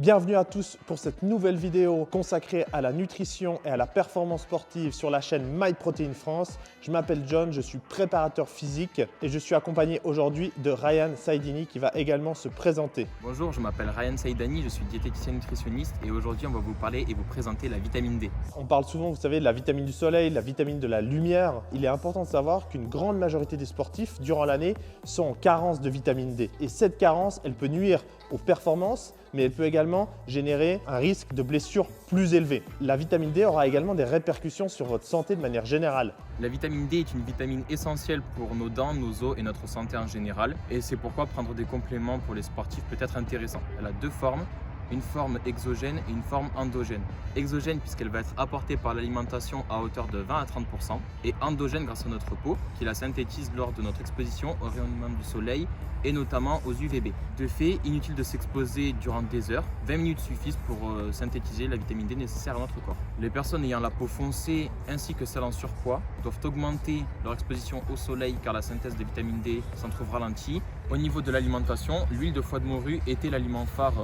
Bienvenue à tous pour cette nouvelle vidéo consacrée à la nutrition et à la performance sportive sur la chaîne MyProtein France. Je m'appelle John, je suis préparateur physique et je suis accompagné aujourd'hui de Ryan Saidini qui va également se présenter. Bonjour, je m'appelle Ryan Saidani, je suis diététicien nutritionniste et aujourd'hui on va vous parler et vous présenter la vitamine D. On parle souvent, vous savez, de la vitamine du soleil, la vitamine de la lumière. Il est important de savoir qu'une grande majorité des sportifs durant l'année sont en carence de vitamine D. Et cette carence, elle peut nuire aux performances, mais elle peut également générer un risque de blessure plus élevé. La vitamine D aura également des répercussions sur votre santé de manière générale. La vitamine D est une vitamine essentielle pour nos dents, nos os et notre santé en général. Et c'est pourquoi prendre des compléments pour les sportifs peut être intéressant. Elle a deux formes. Une forme exogène et une forme endogène. Exogène puisqu'elle va être apportée par l'alimentation à hauteur de 20 à 30% et endogène grâce à notre peau qui la synthétise lors de notre exposition au rayonnement du soleil et notamment aux UVB. De fait, inutile de s'exposer durant des heures, 20 minutes suffisent pour synthétiser la vitamine D nécessaire à notre corps. Les personnes ayant la peau foncée ainsi que celles en surpoids doivent augmenter leur exposition au soleil car la synthèse de vitamine D s'en trouve ralentie. Au niveau de l'alimentation, l'huile de foie de morue était l'aliment phare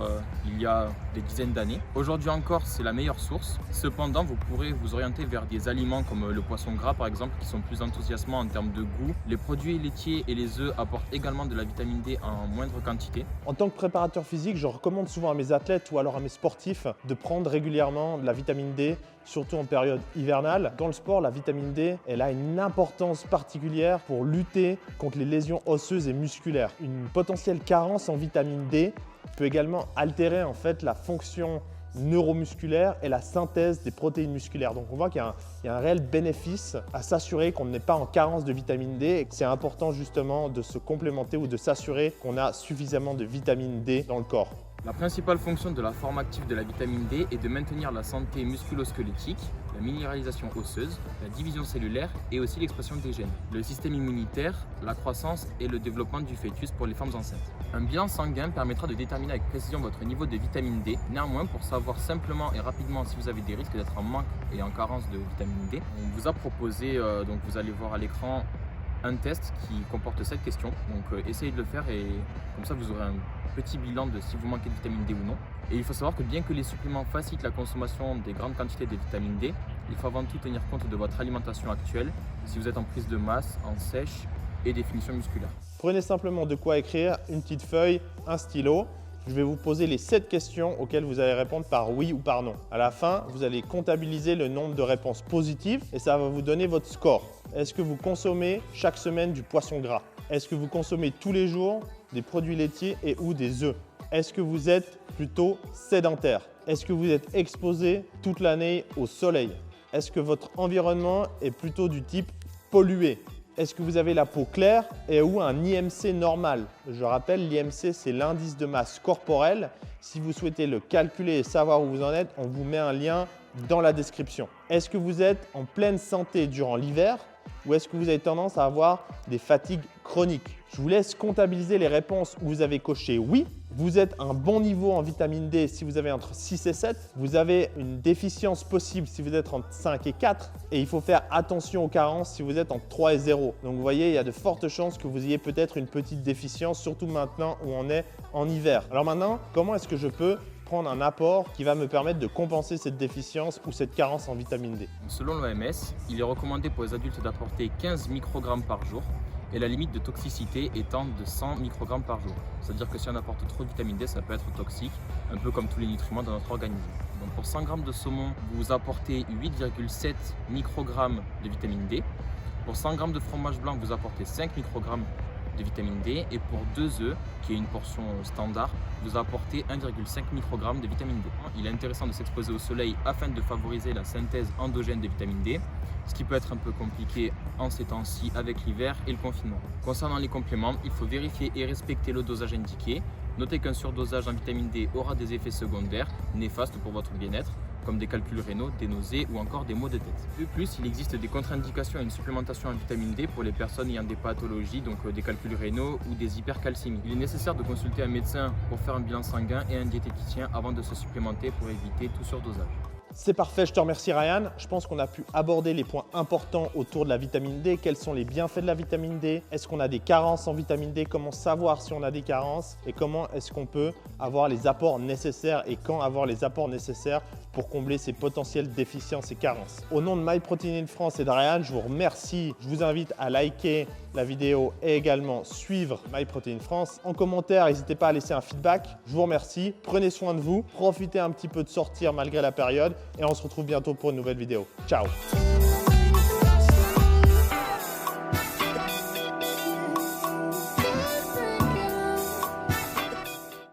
il y a des dizaines d'années. Aujourd'hui encore, c'est la meilleure source. Cependant, vous pourrez vous orienter vers des aliments comme le poisson gras par exemple, qui sont plus enthousiasmants en termes de goût. Les produits laitiers et les œufs apportent également de la vitamine D en moindre quantité. En tant que préparateur physique, je recommande souvent à mes athlètes ou alors à mes sportifs de prendre régulièrement de la vitamine D, surtout en période hivernale. Dans le sport, la vitamine D, elle a une importance particulière pour lutter contre les lésions osseuses et musculaires. Une potentielle carence en vitamine D peut également altérer en fait la fonction neuromusculaire et la synthèse des protéines musculaires. Donc on voit qu'il y a un réel bénéfice à s'assurer qu'on n'est pas en carence de vitamine D et que c'est important justement de se complémenter ou de s'assurer qu'on a suffisamment de vitamine D dans le corps. La principale fonction de la forme active de la vitamine D est de maintenir la santé musculo-squelettique, la minéralisation osseuse, la division cellulaire et aussi l'expression des gènes, le système immunitaire, la croissance et le développement du fœtus pour les femmes enceintes. Un bilan sanguin permettra de déterminer avec précision votre niveau de vitamine D. Néanmoins, pour savoir simplement et rapidement si vous avez des risques d'être en manque et en carence de vitamine D, on vous a proposé, donc vous allez voir à l'écran, un test qui comporte 7 questions. Donc essayez de le faire et comme ça vous aurez un petit bilan de si vous manquez de vitamine D ou non. Et il faut savoir que bien que les suppléments facilitent la consommation des grandes quantités de vitamine D, il faut avant tout tenir compte de votre alimentation actuelle, si vous êtes en prise de masse, en sèche et définition musculaire. Prenez simplement de quoi écrire, une petite feuille, un stylo. Je vais vous poser les 7 questions auxquelles vous allez répondre par oui ou par non. À la fin, vous allez comptabiliser le nombre de réponses positives et ça va vous donner votre score. Est-ce que vous consommez chaque semaine du poisson gras? Est-ce que vous consommez tous les jours des produits laitiers et ou des œufs? Est-ce que vous êtes plutôt sédentaire? Est-ce que vous êtes exposé toute l'année au soleil? Est-ce que votre environnement est plutôt du type pollué? Est-ce que vous avez la peau claire et ou un IMC normal? Je rappelle, l'IMC, c'est l'indice de masse corporelle. Si vous souhaitez le calculer et savoir où vous en êtes, on vous met un lien dans la description. Est-ce que vous êtes en pleine santé durant l'hiver ou est-ce que vous avez tendance à avoir des fatigues chroniques? Je vous laisse comptabiliser les réponses où vous avez coché oui. Vous êtes à un bon niveau en vitamine D si vous avez entre 6 et 7. Vous avez une déficience possible si vous êtes entre 5 et 4. Et il faut faire attention aux carences si vous êtes entre 3 et 0. Donc vous voyez, il y a de fortes chances que vous ayez peut-être une petite déficience, surtout maintenant où on est en hiver. Alors maintenant, comment est-ce que je peux prendre un apport qui va me permettre de compenser cette déficience ou cette carence en vitamine D? Selon l'OMS, il est recommandé pour les adultes d'apporter 15 microgrammes par jour et la limite de toxicité étant de 100 microgrammes par jour. C'est-à-dire que si on apporte trop de vitamine D, ça peut être toxique, un peu comme tous les nutriments dans notre organisme. Donc pour 100 g de saumon, vous apportez 8,7 microgrammes de vitamine D. Pour 100 g de fromage blanc, vous apportez 5 microgrammes de vitamine D et pour 2 œufs, qui est une portion standard, vous apportez 1,5 microgrammes de vitamine D. Il est intéressant de s'exposer au soleil afin de favoriser la synthèse endogène de vitamine D, ce qui peut être un peu compliqué en ces temps-ci avec l'hiver et le confinement. Concernant les compléments, il faut vérifier et respecter le dosage indiqué. Notez qu'un surdosage en vitamine D aura des effets secondaires néfastes pour votre bien-être, comme des calculs rénaux, des nausées ou encore des maux de tête. De plus, il existe des contre-indications à une supplémentation en vitamine D pour les personnes ayant des pathologies, donc des calculs rénaux ou des hypercalcémies. Il est nécessaire de consulter un médecin pour faire un bilan sanguin et un diététicien avant de se supplémenter pour éviter tout surdosage. C'est parfait, je te remercie Ryan. Je pense qu'on a pu aborder les points importants autour de la vitamine D. Quels sont les bienfaits de la vitamine D? Est-ce qu'on a des carences en vitamine D? Comment savoir si on a des carences? Et comment est-ce qu'on peut avoir les apports nécessaires et quand avoir les apports nécessaires pour combler ces potentielles déficiences et carences. Au nom de MyProtein France et de Ryan, je vous remercie. Je vous invite à liker la vidéo et également suivre MyProtein France. En commentaire, n'hésitez pas à laisser un feedback. Je vous remercie. Prenez soin de vous. Profitez un petit peu de sortir malgré la période et on se retrouve bientôt pour une nouvelle vidéo. Ciao!